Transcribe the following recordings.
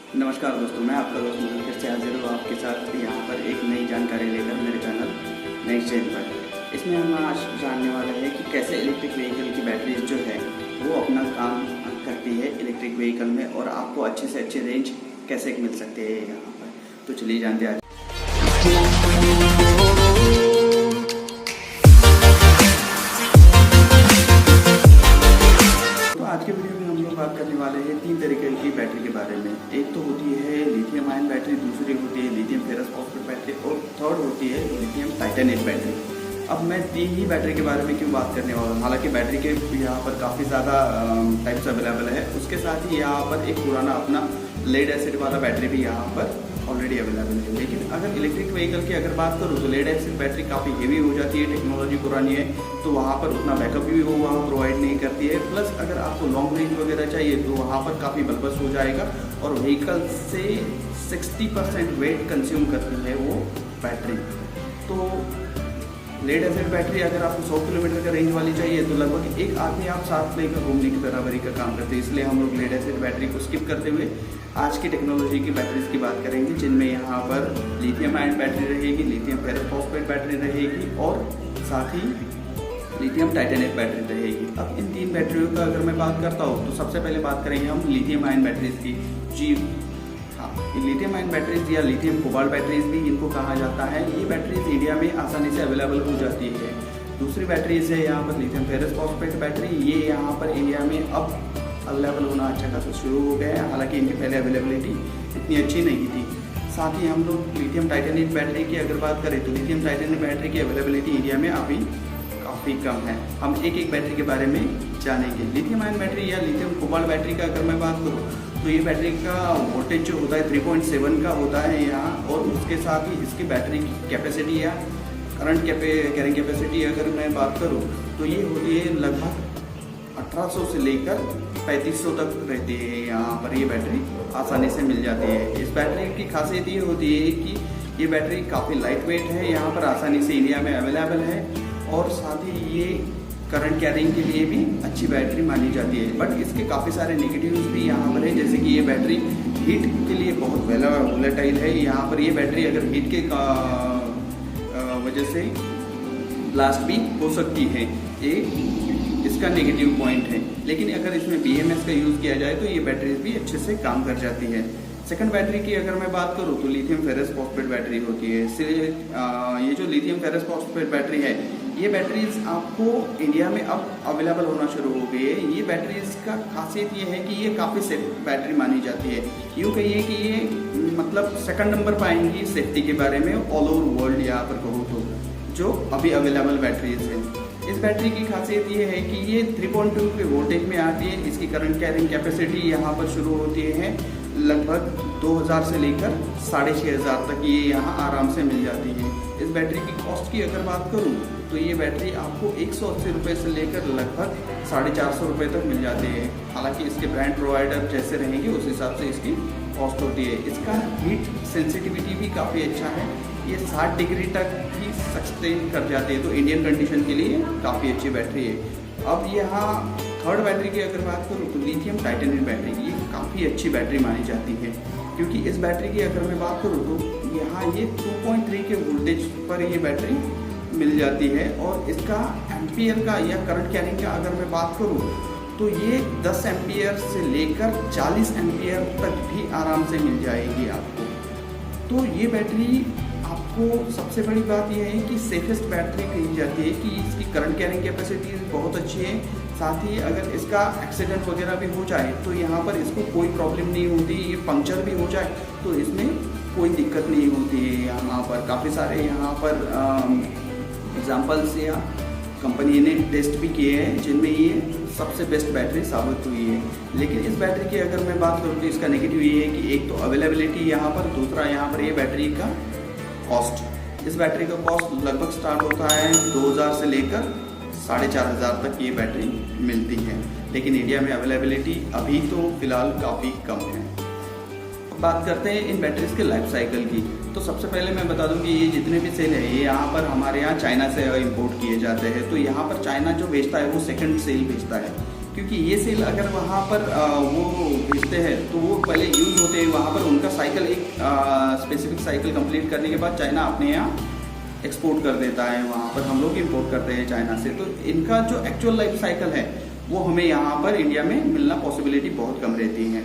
नमस्कार दोस्तों, मैं आपका दोस्त मोहन फिर से हाजिर हूँ आपके साथ यहाँ पर एक नई जानकारी लेकर मेरे चैनल नेक्स्ट जेन पर। इसमें हम आज जानने वाले हैं कि कैसे इलेक्ट्रिक व्हीकल की बैटरीज जो है वो अपना काम करती है इलेक्ट्रिक व्हीकल में और आपको अच्छे से अच्छे रेंज कैसे मिल सकते हैं यहाँ पर। तो चलिए जानते हैं। आज के वीडियो में हम लोग बात करने वाले हैं 3 तरीके की बैटरी के बारे में। एक तो होती है लिथियम आयन बैटरी, दूसरी होती है लिथियम फेरस फॉस्फेट बैटरी और थर्ड होती है लिथियम टाइटेनेट बैटरी। अब मैं 3 ही बैटरी के बारे में क्यों बात करने वाला हूँ, हालांकि बैटरी के यहाँ पर काफ़ी ज़्यादा टाइप्स अवेलेबल है। उसके साथ ही यहाँ पर एक पुराना अपना लेड एसिड वाला बैटरी भी यहाँ पर ऑलरेडी अवेलेबल है। लेकिन अगर इलेक्ट्रिक व्हीकल की अगर बात करूँ तो लेड एसिड बैटरी काफ़ी हेवी हो जाती है, टेक्नोलॉजी पुरानी है तो वहाँ पर उतना बैकअप भी वो वहाँ प्रोवाइड नहीं करती है। प्लस अगर आपको लॉन्ग रेंज वगैरह चाहिए तो वहाँ पर काफ़ी बलबस हो जाएगा और व्हीकल से 60% वेट कंज्यूम करती है वो बैटरी। तो लेड एसिड बैटरी अगर आपको 100 किलोमीटर का रेंज वाली चाहिए तो लगभग एक आदमी आप साथ लेकर घूमने की बराबरी का काम करते हैं। इसलिए हम लोग लेड एसिड बैटरी को स्किप करते हुए आज की टेक्नोलॉजी की बैटरीज की बात करेंगे, जिनमें यहाँ पर लिथियम आयन बैटरी रहेगी, लिथियम फेरस फॉस्फेट बैटरी रहेगी और साथ ही लिथियम टाइटेनेट बैटरी रहेगी। अब इन 3 बैटरियों का अगर मैं बात करता हूँ तो सबसे पहले बात करेंगे हम लिथियम आयन बैटरीज की। जी हाँ, ये लिथियम आयन बैटरीज या लिथियम कोबाल्ट बैटरीज भी इनको कहा जाता है। ये बैटरीज इंडिया में आसानी से अवेलेबल हो जाती है। दूसरी बैटरीज है यहाँ पर लिथियम फेरस फॉस्फेट बैटरी, ये यहाँ पर इंडिया में अब अवेलेबल होना अच्छा खासा शुरू हो गया है, हालांकि इनकी पहले अवेलेबिलिटी इतनी अच्छी नहीं थी। साथ ही हम लोग लिथियम टाइटेनेट बैटरी की अगर बात करें तो लिथियम टाइटेनेट बैटरी की अवेलेबिलिटी इंडिया में अभी काफ़ी कम है। हम एक एक बैटरी के बारे में जानेंगे। लिथियम आयन बैटरी या लिथियम कोबाल्ट बैटरी का अगर मैं बात करूँ तो ये बैटरी का वोल्टेज जो होता है 3.7 का होता है यहाँ, और उसके साथ ही इसकी बैटरी की कैपेसिटी या करंट कैरिंग कैपेसिटी अगर मैं बात करूँ तो ये होती है लगभग 1800 से लेकर 3500 तक रहती है। यहाँ पर ये बैटरी आसानी से मिल जाती है। इस बैटरी की खासियत ये होती है कि ये बैटरी काफ़ी लाइट वेट है, यहाँ पर आसानी से इंडिया में अवेलेबल है और साथ ही ये करंट कैरिंग के लिए भी अच्छी बैटरी मानी जाती है। बट इसके काफ़ी सारे नेगेटिव्स भी यहाँ पर है, जैसे कि ये बैटरी हीट के लिए बहुत वोलेटाइल है। यहाँ पर ये बैटरी अगर हीट के वजह से ब्लास्ट भी हो सकती है, ये इसका नेगेटिव पॉइंट है। लेकिन अगर इसमें BMS का यूज़ किया जाए तो ये बैटरी भी अच्छे से काम कर जाती है। सेकंड बैटरी की अगर मैं बात करूँ तो लिथियम फेरस फॉस्फेट बैटरी होती है। ये जो लिथियम फेरस फॉस्फेट बैटरी है, ये बैटरीज आपको इंडिया में अब अवेलेबल होना शुरू हो गई है। ये बैटरीज का खासियत ये है कि ये काफ़ी सेफ बैटरी मानी जाती है। यूँ कहिए कि ये मतलब सेकंड नंबर पाएंगी सेफ्टी के बारे में ऑल ओवर वर्ल्ड यहाँ पर कहूँ तो, जो अभी अवेलेबल बैटरीज है। इस बैटरी की खासियत ये है कि ये 3.2 के वोल्टेज में आती है। इसकी करंट कैरिंग कैपेसिटी यहाँ पर शुरू होती है लगभग 2000 से लेकर 6500 तक ये यहाँ आराम से मिल जाती है। इस बैटरी की कॉस्ट की अगर बात करूँ तो ये बैटरी आपको 180 रुपये से लेकर लगभग 450 रुपये तक मिल जाती है। हालांकि इसके ब्रांड प्रोवाइडर जैसे रहेंगे उस हिसाब से इसकी कॉस्ट होती है। इसका हीट सेंसिटिविटी भी काफ़ी अच्छा है, ये 60 डिग्री तक ही सस्टेन कर जाती है, तो इंडियन कंडीशन के लिए काफ़ी अच्छी बैटरी है। अब यहाँ थर्ड बैटरी की अगर बात करूँ तो लिथियम टाइटेनेट बैटरी, ये काफ़ी अच्छी बैटरी मानी जाती है, क्योंकि इस बैटरी की अगर मैं बात करूँ तो यहाँ ये 2.3 के वोल्टेज पर ये बैटरी मिल जाती है। और इसका एम्पियर का या करंट कैरिंग का अगर मैं बात करूँ तो ये 10 एम्पियर से लेकर 40 एम्पियर तक भी आराम से मिल जाएगी आपको। तो ये बैटरी आपको सबसे बड़ी बात यह है कि सेफेस्ट बैटरी कही जाती है कि इसकी करंट कैरिंग कैपेसिटी बहुत अच्छी है। साथ ही अगर इसका एक्सीडेंट वगैरह भी हो जाए तो यहाँ पर इसको कोई प्रॉब्लम नहीं होती। ये पंक्चर भी हो जाए तो इसमें कोई दिक्कत नहीं होती है। यहाँ पर काफ़ी सारे यहाँ पर एग्जाम्पल्स या कंपनी ने टेस्ट भी किए हैं जिनमें ये सबसे बेस्ट बैटरी साबित हुई है। लेकिन इस बैटरी की अगर मैं बात करूँ तो इसका नेगेटिव ये है कि एक तो अवेलेबिलिटी यहाँ पर, दूसरा यहाँ पर ये बैटरी का कॉस्ट। इस बैटरी का कॉस्ट लगभग स्टार्ट होता है 2000 से लेकर 4500 तक ये बैटरी मिलती है। लेकिन इंडिया में अवेलेबिलिटी अभी तो फिलहाल काफ़ी कम है। बात करते हैं इन बैटरीज के लाइफ साइकिल की, तो सबसे पहले मैं बता दूं कि ये जितने भी सेल है ये यहाँ पर हमारे यहाँ चाइना से इंपोर्ट किए जाते हैं। तो यहाँ पर चाइना जो बेचता है वो सेकंड सेल बेचता है, क्योंकि ये सेल अगर वहाँ पर वो भेजते हैं तो वो पहले यूज़ होते हैं वहाँ पर साइकिल एक स्पेसिफिक साइकिल कंप्लीट करने के बाद चाइना अपने यहाँ एक्सपोर्ट कर देता है, वहाँ पर हम लोग इंपोर्ट करते हैं चाइना से। तो इनका जो एक्चुअल लाइफ साइकिल है वो हमें यहाँ पर इंडिया में मिलना पॉसिबिलिटी बहुत कम रहती है।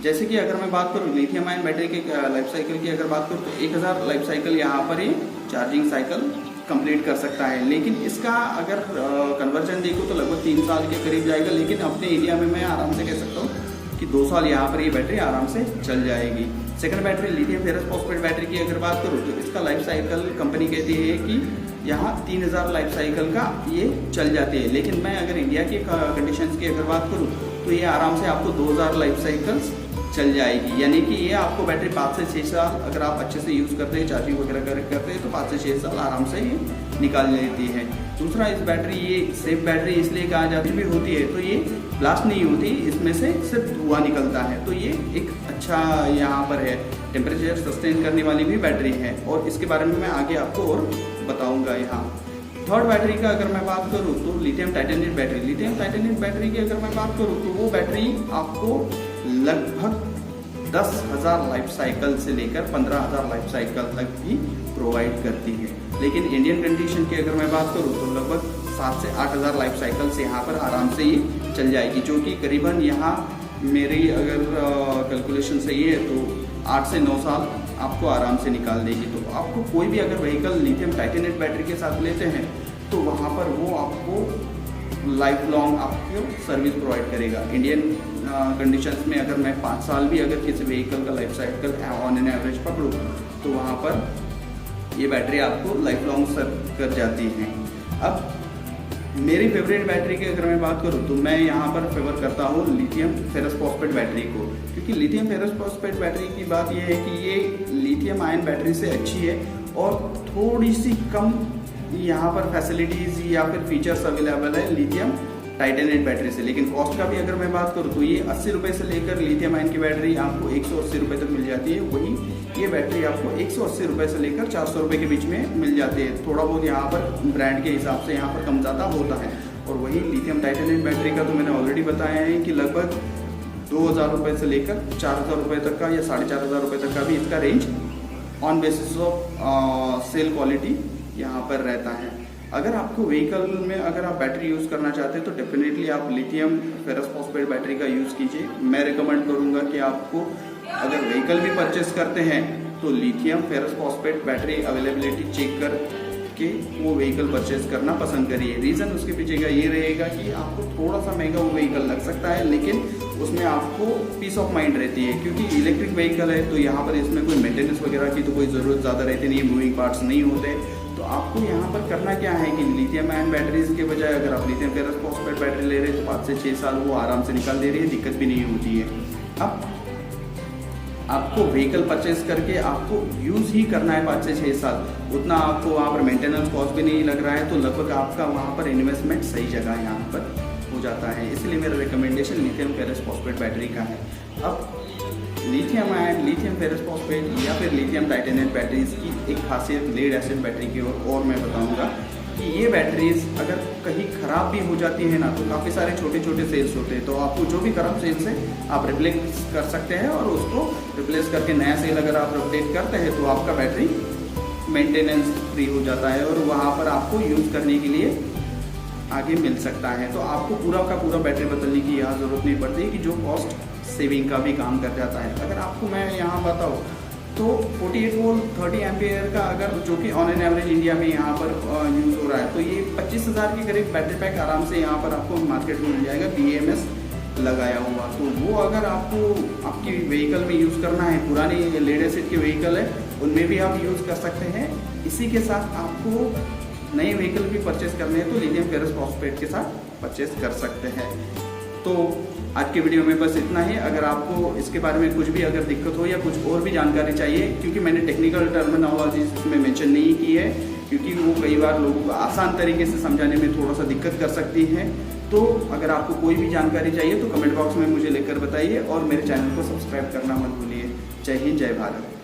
जैसे कि अगर मैं बात करूँ लिथियम आयन बैटरी के लाइफ साइकिल की अगर बात करूँ तो 1000 लाइफ साइकिल यहाँ पर ही चार्जिंग साइकिल कंप्लीट कर सकता है। लेकिन इसका अगर कन्वर्जन देखो तो लगभग 3 साल के करीब जाएगा। लेकिन अपने इंडिया में मैं आराम से कह सकता हूँ कि 2 साल यहाँ पर ये बैटरी आराम से चल जाएगी। Second battery lithium ferrous phosphate battery की अगर बात करूँ तो इसका लाइफ साइकिल कंपनी कहती है कि यहाँ 3000 लाइफ साइकिल का ये चल जाती है। लेकिन मैं अगर इंडिया की कंडीशंस की अगर बात करूँ तो ये आराम से आपको 2000 लाइफ साइकिल्स चल जाएगी। यानी कि ये आपको बैटरी 5 से 6 साल अगर आप अच्छे से यूज़ करते हैं, चार्जिंग वगैरह करते हैं तो 5 से 6 साल आराम से ये निकाल लेती है। दूसरा, इस बैटरी ये सेफ बैटरी इसलिए कहा जाती भी होती है तो ये ब्लास्ट नहीं होती, इसमें से सिर्फ धुआं निकलता है। तो ये एक अच्छा यहाँ पर है, टेम्परेचर सस्टेन करने वाली भी बैटरी है और इसके बारे में मैं आगे आपको और बताऊँगा यहाँ। थर्ड बैटरी का अगर मैं बात करूँ तो lithium titanate battery. Lithium titanate battery की अगर मैं बात करूँ तो वो बैटरी आपको लगभग 10,000 लाइफ साइकिल से लेकर 15,000 लाइफ साइकिल तक भी प्रोवाइड करती है। लेकिन इंडियन कंडीशन की अगर मैं बात करूँ तो लगभग 7 से 8,000 लाइफ साइकिल से यहाँ पर आराम से ये चल जाएगी, जो कि करीबन यहाँ मेरी अगर कैलकुलेशन सही है तो 8 से 9 साल आपको आराम से निकाल देगी। तो आपको कोई भी अगर व्हीकल लिथियम टाइटेनेट बैटरी के साथ लेते हैं तो वहाँ पर वो आपको लाइफ लॉन्ग आपको सर्विस प्रोवाइड करेगा। इंडियन कंडीशंस में अगर मैं 5 साल भी अगर किसी व्हीकल का life cycle on an average पकड़ूँ तो वहाँ पर ये बैटरी आपको लाइफ लॉन्ग सर्व कर जाती है। अब मेरी फेवरेट बैटरी की अगर मैं बात करूँ तो मैं यहाँ पर फेवर करता हूँ लिथियम फेरस फॉस्फेट बैटरी को, क्योंकि लिथियम फेरस फॉस्फेट बैटरी की बात यह है कि ये लिथियम आयन बैटरी से अच्छी है और थोड़ी सी कम यहाँ पर फैसिलिटीज़ या फिर फीचर्स अवेलेबल है लिथियम टाइटेनेट बैटरी से। लेकिन कॉस्ट का भी अगर मैं बात करूँ तो ये 80 रुपये से लेकर लिथियम आयन की बैटरी आपको 180 रुपये तक मिल जाती है। वही ये बैटरी आपको 180 रुपये से लेकर 400 रुपये के बीच में मिल जाती है। थोड़ा बहुत यहाँ पर ब्रांड के हिसाब से यहाँ पर कम ज़्यादा होता है। और वही लिथियम टाइटेनेट बैटरी का तो मैंने ऑलरेडी बताया है कि लगभग 2000 रुपये से लेकर 4000 रुपये तक का या 4500 रुपये तक का भी इसका range on basis of cell quality यहाँ पर रहता है। अगर आपको व्हीकल में अगर आप बैटरी यूज़ करना चाहते हैं तो डेफिनेटली आप लिथियम फेरस फॉस्फेट बैटरी का यूज़ कीजिए। मैं रिकमेंड करूँगा कि आपको अगर व्हीकल भी परचेस करते हैं तो lithium ferrous phosphate battery availability check करके वो व्हीकल परचेस करना पसंद करिए। रीज़न उसके पीछे का ये रहेगा कि आपको थोड़ा सा महंगा वो व्हीकल लग सकता है, लेकिन उसमें आपको पीस ऑफ माइंड रहती है, क्योंकि इलेक्ट्रिक व्हीकल है तो यहाँ पर इसमें कोई मेंटेनेंस वगैरह की तो कोई ज़रूरत ज़्यादा रहती नहीं, मूविंग पार्ट्स नहीं होते। तो आपको यहाँ पर करना क्या है कि लिथियम आयन बैटरीज के बजाय अगर आप लिथियम फेरस फॉस्फेट बैटरी ले रहे हैं तो 5 से 6 साल वो आराम से निकाल दे रही है, दिक्कत भी नहीं होती है। अब आपको व्हीकल परचेस करके आपको यूज़ ही करना है 5 से 6 साल, उतना आपको वहाँ पर मेंटेनेंस कॉस्ट भी नहीं लग रहा है, तो लगभग आपका वहाँ पर इन्वेस्टमेंट सही जगह यहाँ पर हो जाता है। इसलिए मेरा recommendation lithium ferrous phosphate battery का है। अब lithium ion, lithium ferrous phosphate या फिर लिथियम टाइटेनेट बैटरीज की एक खासियत लेड एसिड बैटरी की और मैं बताऊंगा कि ये बैटरीज अगर कहीं ख़राब भी हो जाती है ना तो काफ़ी सारे छोटे छोटे सेल्स होते हैं, तो आपको जो भी खराब सेल्स है आप रिप्लेस कर सकते हैं और उसको रिप्लेस करके नया सेल अगर आप अपडेट करते हैं तो आपका बैटरी मेंटेनेंस फ्री हो जाता है और वहाँ पर आपको यूज़ करने के लिए आगे मिल सकता है। तो आपको पूरा का पूरा बैटरी बदलने की यहाँ ज़रूरत नहीं पड़ती कि जो कॉस्ट सेविंग का भी काम कर जाता है। अगर आपको मैं यहाँ बताऊँ तो 48 वोल्ट 30 एम्पियर का अगर जो कि ऑन एन एवरेज इंडिया में यहाँ पर यूज़ हो रहा है तो ये 25,000 के करीब बैटरी पैक आराम से यहाँ पर आपको मार्केट में मिल जाएगा BMS लगाया हुआ। तो वो अगर आपको आपकी व्हीकल में यूज़ करना है, पुरानी लेड एसिड के व्हीकल है उनमें भी आप यूज़ कर सकते हैं। इसी के साथ आपको नए व्हीकल भी परचेस करने हैं तो लिथियम फेरस फॉस्फेट के साथ परचेस कर सकते हैं। तो आज के वीडियो में बस इतना ही। अगर आपको इसके बारे में कुछ भी अगर दिक्कत हो या कुछ और भी जानकारी चाहिए, क्योंकि मैंने टेक्निकल टर्मिनोलॉजी इसमें मेंशन नहीं की है क्योंकि वो कई बार लोगों को आसान तरीके से समझाने में थोड़ा सा दिक्कत कर सकती है, तो अगर आपको कोई भी जानकारी चाहिए तो कमेंट बॉक्स में मुझे लिखकर बताइए और मेरे चैनल को सब्सक्राइब करना मत भूलिए। जय हिंद, जय भारत।